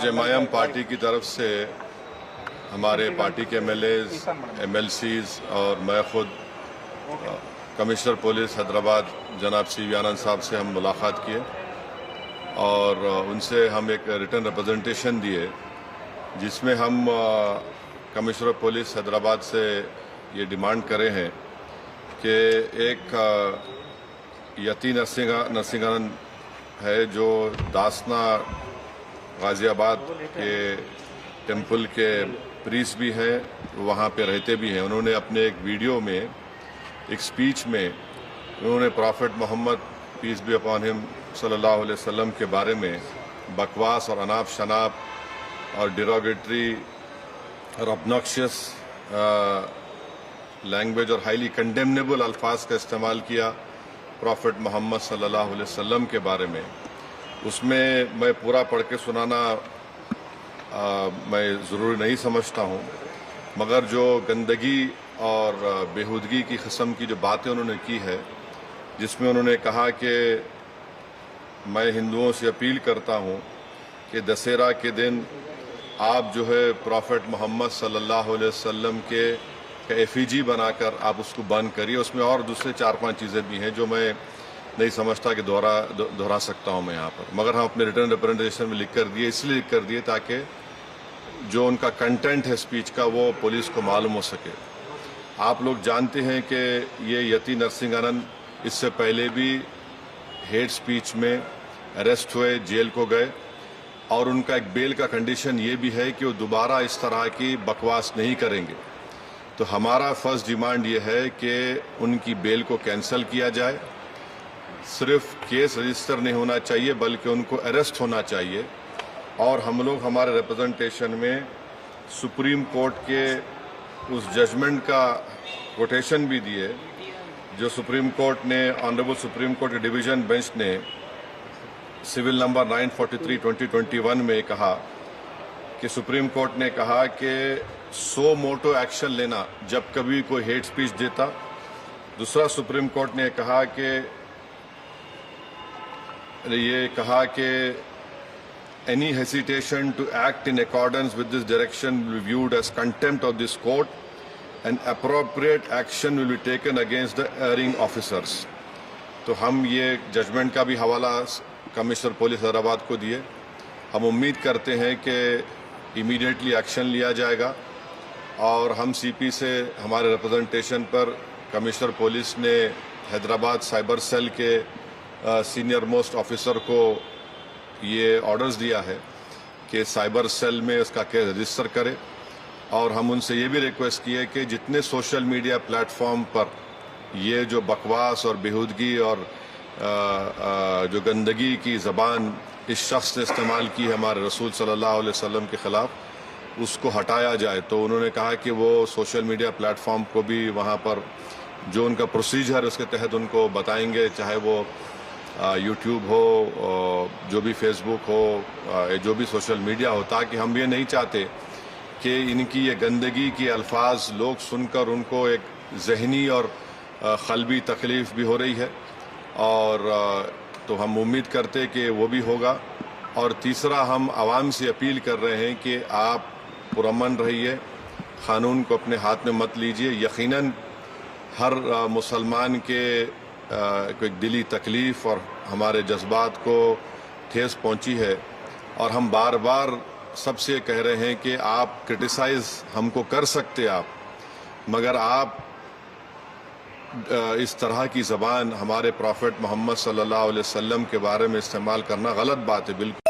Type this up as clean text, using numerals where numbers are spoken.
جمائم party کی طرف سے ہمارے پارٹی کے M L As, M L Cs اور میں خود کمشنر پولیس حیدرآباد جناب سی وی آنند صاحب سے ہم ملاقات کیے اور ان سے ہم ایک ریٹن ریپرزنٹیشن دیے جس میں ہم کمشنر پولیس حیدرآباد سے یہ ڈیمانڈ کرے ہیں کہ ایک یتی نرسنگانند ہے جو داسنا غازی آباد کے ٹیمپل کے پریسٹ بھی ہیں، وہاں پہ رہتے بھی ہیں. انہوں نے اپنے ایک ویڈیو میں ایک سپیچ میں انہوں نے prophet Muhammad peace be upon him صلی اللہ علیہ وسلم کے بارے میں بکواس اور اناپ شناپ اور ڈیروگیٹری اور obnoxious لینگویج اور ہائیلی کنڈیمنیبل الفاظ کا استعمال کیا پرافٹ محمد صلی اللہ علیہ وسلم کے بارے میں. اس میں میں پورا پڑھ کے سنانا میں ضروری نہیں سمجھتا ہوں، مگر جو گندگی اور بےہودگی کی قسم کی جو باتیں انہوں نے کی ہے، جس میں انہوں نے کہا کہ میں ہندوؤں سے اپیل کرتا ہوں کہ دسہرہ کے دن آپ جو ہے پرافٹ محمد صلی اللہ علیہ وسلم کے ایفیجی بنا کر آپ اس کو بند کریے. اس میں اور دوسرے 4-5 چیزیں بھی ہیں جو میں نہیں سمجھتا کہ دہرا سکتا ہوں میں یہاں پر، مگر ہم اپنے ریٹن ریپرزنٹیشن میں لکھ کر دیے، اس لیے لکھ کر دیے تاکہ جو ان کا کنٹینٹ ہے اسپیچ کا وہ پولیس کو معلوم ہو سکے. آپ لوگ جانتے ہیں کہ یہ یتی نرسنگانند اس سے پہلے بھی ہیٹ اسپیچ میں اریسٹ ہوئے، جیل کو گئے، اور ان کا ایک بیل کا کنڈیشن یہ بھی ہے کہ وہ دوبارہ اس طرح کی بکواس نہیں کریں گے. تو ہمارا فرسٹ ڈیمانڈ یہ ہے کہ ان کی بیل کو کینسل کیا جائے. صرف کیس رجسٹر نہیں ہونا چاہیے بلکہ ان کو اریسٹ ہونا چاہیے. اور ہم لوگ ہمارے ریپرزنٹیشن میں سپریم کورٹ کے اس ججمنٹ کا کوٹیشن بھی دیے جو سپریم کورٹ نے، آنریبل سپریم کورٹ کے ڈویژن بینچ نے سول نمبر 943/2021 میں کہا کہ سپریم کورٹ نے کہا کہ سو موٹو ایکشن لینا جب کبھی کوئی ہیٹ اسپیچ دیتا. دوسرا سپریم کورٹ نے یہ کہا کہ any hesitation to act in accordance with this direction will be viewed as contempt of this court and appropriate action will be taken against the erring officers. تو ہم یہ judgment کا بھی حوالہ کمشنر پولیس حیدرآباد کو دیے. ہم امید کرتے ہیں کہ امیڈیٹلی ایکشن لیا جائے گا، اور ہم سی پی سے ہمارے ریپرزنٹیشن پر کمشنر پولیس نے حیدرآباد سائبر سیل کے سینئر موسٹ آفیسر کو یہ آرڈرز دیا ہے کہ سائبر سیل میں اس کا کیس رجسٹر کرے. اور ہم ان سے یہ بھی ریکویسٹ کیے کہ جتنے سوشل میڈیا پلیٹ فارم پر یہ جو بکواس اور بےہودگی اور جو گندگی کی زبان اس شخص نے استعمال کی ہے ہمارے رسول صلی اللہ علیہ وسلم کے خلاف، اس کو ہٹایا جائے. تو انہوں نے کہا کہ وہ سوشل میڈیا پلیٹ فارم کو بھی وہاں پر جو ان کا پروسیجر ہے اس کے تحت ان کو بتائیں گے، چاہے وہ یوٹیوب ہو، جو بھی فیس بک ہو، جو بھی سوشل میڈیا ہو، تاکہ ہم یہ نہیں چاہتے کہ ان کی یہ گندگی کے الفاظ لوگ سن کر ان کو ایک ذہنی اور قلبی تکلیف بھی ہو رہی ہے. اور تو ہم امید کرتے کہ وہ بھی ہوگا. اور تیسرا ہم عوام سے اپیل کر رہے ہیں کہ آپ پرامن رہیے، قانون کو اپنے ہاتھ میں مت لیجیے. یقیناً ہر مسلمان کے کوئی دلی تکلیف اور ہمارے جذبات کو ٹھیس پہنچی ہے، اور ہم بار بار سب سے کہہ رہے ہیں کہ آپ کرٹیسائز ہم کو کر سکتے آپ، مگر آپ اس طرح کی زبان ہمارے پرافٹ محمد صلی اللہ علیہ وسلم کے بارے میں استعمال کرنا غلط بات ہے. بالکل